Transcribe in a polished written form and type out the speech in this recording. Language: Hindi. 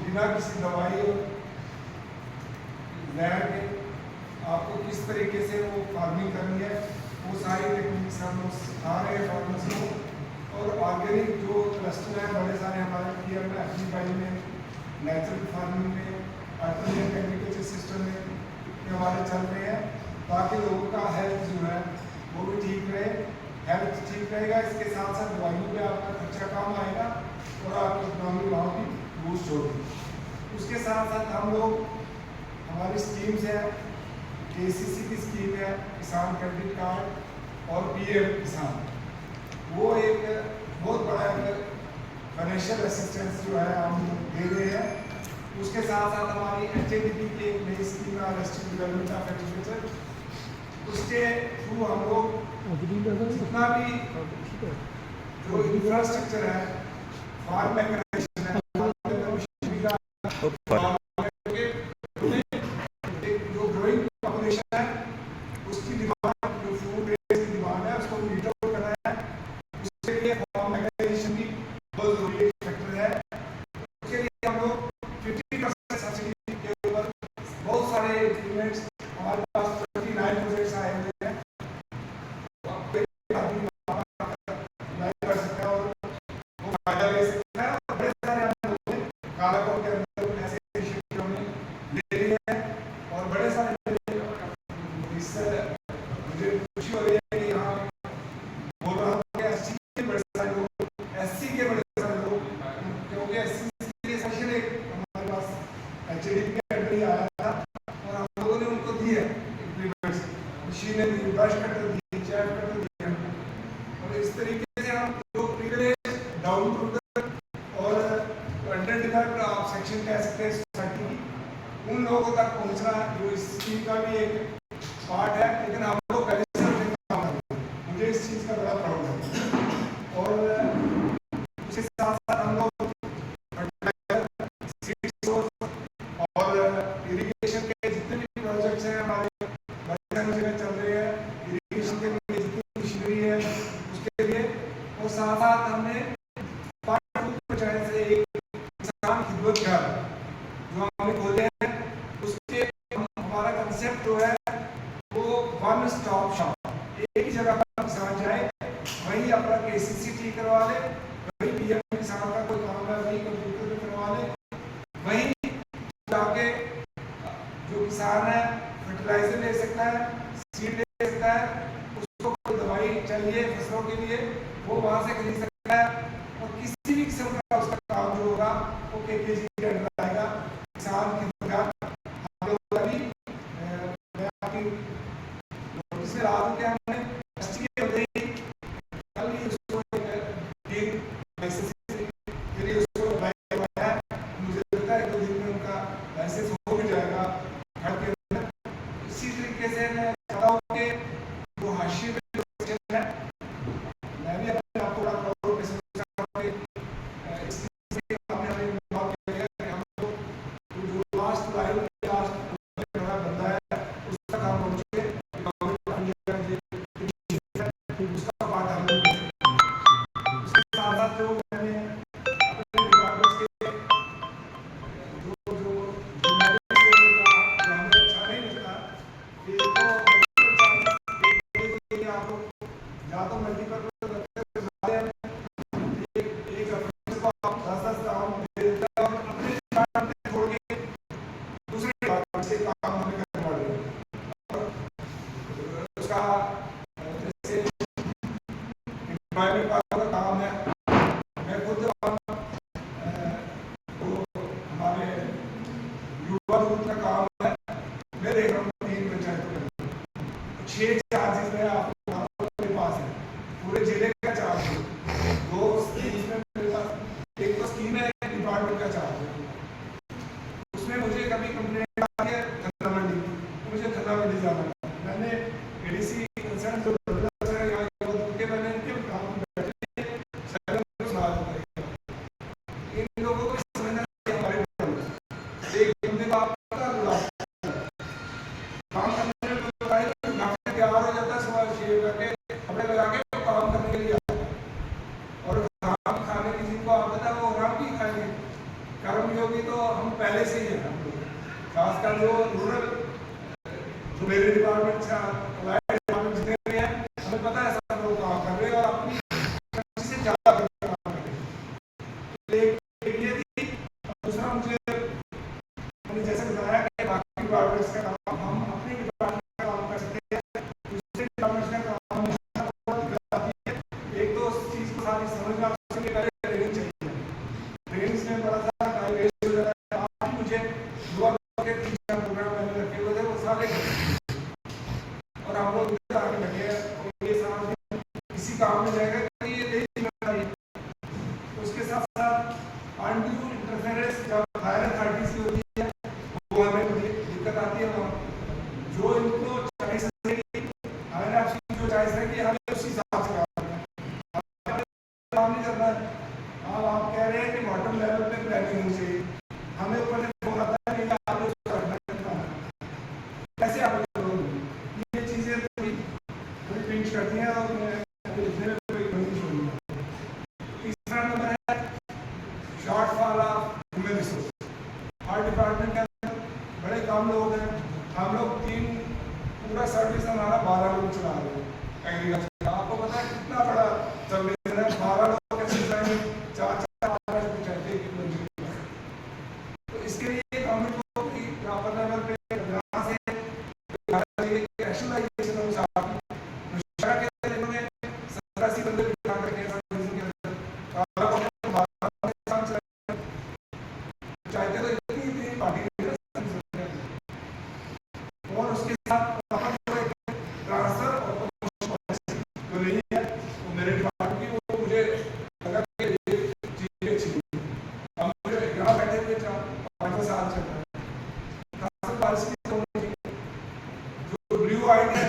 बिना किसी दवाई और लैब के आपको किस तरीके से वो फार्मिंग करनी है, वो सारी टेक्निक्स हम लोग सिखा रहे हैं फार्मर्स को। और ऑर्गेनिक जो क्लस्टर है बड़े सारे हमारे पीएम में, एग्रीबाई में, नेचुरल फार्मिंग में, अल्टरनेटिव एग्रीकल्चर सिस्टम में ये हमारे चल रहे हैं, ताकि लोगों का हेल्थ जो है वो भी ठीक रहे। हेल्थ ठीक रहेगा, इसके साथ साथ दवाइयों पे आपका खर्चा कम आएगा और आपकी इकोनॉमी वहाँ भी बूस्ट होगी। उसके साथ साथ हम लोग हमारी स्कीम्स है, केसीसी की स्कीम है, किसान क्रेडिट कार्ड और पीएम किसान, वो एक बहुत बड़ा फाइनेंशियल असिस्टेंस जो है हम दे रहे हैं। उसके साथ साथ हमारी एचएडीपी की एक नई स्कीम है, आर्टिस्टिक डेवलपमेंट ऑफ एग्रीकल्चर, उसके थ्रू हम लोग जितना भी जो इंफ्रास्ट्रक्चर है, फार्म मैकेनाइजेशन है, जो ग्रोइंग पॉपुलेशन है उसकी डिमांड, जो फूड रेट की डिमांड है उसको मीट आउट करना है, उसके लिए फार्म मैकेनाइजेशन भी बहुत जरूरी एक फैक्टर है। उसके लिए हम लोग 50% सब्सिडी के ऊपर बहुत सारे इंस्ट्रूमेंट्स हमारे पास 29 प्रोजेक्ट्स आए हुए हैं, कर सकता है और वो फायदा ले सकता है। और बड़े सारे हम लोग कालाकोट के अंदर ऐसे इनिशिएटिव हमने ले लिए हैं और बड़े सारे इससे मुझे खुशी हो रही है कि यहाँ बोल रहा हूँ कि एससी के बड़े सारे लोग, एससी के बड़े सारे लोग, क्योंकि एससी के सेशन एक हमारे पास एचडीपी के अंदर ही आया था और हम लोगों ने उनको दी है इम्प्लीमेंट्स, मशीनें दी, ब्रश कटर दी, चैप कटर दी, और इस तरीके से हम लोग प्रिविलेज डाउन टू द और अंडर डेवलप्ड आप सेक्शन कह सकते हैं सोसाइटी की, उन लोगों तक पहुंचना जो इस चीज का भी एक पार्ट है। लेकिन हम लोग पहले से काम कर रहे हैं, मुझे इस चीज का बड़ा प्राउड है। और उसके साथ साथ हम लोग सीड्स और इरिगेशन के जितने भी प्रोजेक्ट्स हैं हमारे बड़ी जगह चल रहे हैं, इरिगेशन के लिए जितनी मशीनरी है उसके लिए, और साथ साथ हमने से एक किसान खिदमत घर जो हमने खोले हैं, उसके हमारा कंसेप्ट जो है वो वन स्टॉप शॉप, एक ही जगह पर किसान जाए, वहीं अपना केसीसी ठीक करवा ले, वहीं पीएम किसान का कोई काम है वहीं कंप्यूटर पे करवा ले, वहीं जाके जो किसान है फर्टिलाइजर ले सकता है, सीड ले सकता है, उसको कोई दवाई चाहिए फसलों के लिए वो वहां से खरीद सकता है, और किसी भी किस्म का उसका काम जो होगा वो केकेजी के अंदर आएगा। किसान की हम लोग अभी मैं आपकी नोटिस में रहा हूँ कि हमने एसटी के होते ही कल ही उसको एक लाइसेंस के लिए उसको अप्लाई करवाया है, मुझे लगता है 2 दिन में उनका लाइसेंस हो भी जाएगा घर के अंदर। इसी तरीके से मैं चाहता हूँ कि जो हाशिए में है, मैं भी अपने आपको बड़ा प्राउड महसूस करता हूँ कि आपने हमें इन्वॉल्व किया कि हम लोग जो लास्ट लाइन लास्ट बंदा है उसका काम पहुंचे, उसका पार्ट हम लोग उसके साथ साथ जो मैंने अपने डिपार्टमेंट्स के जो जो हमें अच्छा नहीं लगता कि तो आप या तो मल्टीपल काम है। मैं खुद हमारे युवा दूत का काम है, मैं देख रहा हूँ 3 पंचायतों में 6 चार्जेस में आपको मेरे पास है, पूरे जिले का चार्ज है, 2 स्कीम्स में मेरे पास, एक तो स्कीम है डिपार्टमेंट का चार्ज है, उसमें मुझे कभी कंप्लेंट आ गया धंधा मंडी, मुझे धंधा मंडी जाना है, मैंने एडीसी कंसर्न जो मैंने इनके काम इन लोगों को समझना हमारे एक बंदे को आप होगी तो हम पहले से ही हैं हम लोग, खासकर जो रूरल जो मेरे डिपार्टमेंट डिपार्टमेंट जितने भी हैं, हमें पता है सब लोग काम कर रहे हैं और अपनी से ज़्यादा काम कर रहे हैं। एक ये थी, दूसरा मुझे जैसे बताया कि बाकी डिपार्टमेंट्स का काम हम अपने डिपार्टमेंट का काम कर सकते हैं, दूसरे डिपार्टमेंट्स का काम एक तो उस चीज़ को सारी समझ में आपसे पहले ट्रेनिंग चाहिए, ट्रेनिंग में बड़ा सा टाइम वेस्ट हो जाता है। आप मुझे दुआ के 3-4 प्रोग्राम मैंने रखे हुए थे, वो सारे और हम लोग आगे लगे हैं ये सारा इसी काम में जाएगा कि ये यही जिम्मेदारी है। उसके साथ साथ अनड्यू इंटरफेरेंस जब हायर अथॉरिटीज की होती है वो हमें दिक्कत आती है, जो इनको चॉइस है कि हमें आपकी जो चॉइस है कि हमें उसी हिसाब से काम नहीं करना है। आप कह रहे हैं कि बॉटम लेवल पे प्लानिंग होनी चाहिए, हमें ऊपर से फोन आता है कि आप इसको करना है, कैसे आप ये चीज़ें थोड़ी पिंच करती हैं और लिखने में कोई बंदिश होनी है। तीसरा नंबर है shortfall of human resource. Her department के अंदर बड़े कम लोग हैं, हम लोग पूरा सर्विस हमारा 12 लोग चला रहे हैं एग्रीकल्चर। आपको पता है कितना बड़ा सर्विस है, 12 लोग के सिलसिले में 4-4 तो इसके लिए गवर्नमेंट को प्रॉपर लेवल पे और उसके साथ ट्रांसफर और जो नहीं है वो मेरे डिपार्टमेंट की, वो मुझे लगा कि ये चीज़ें अच्छी नहीं। हम मुझे यहाँ बैठे हुए 4-5 साल चल रहा है ट्रांसफर पॉलिसी जो ब्लू आइडिया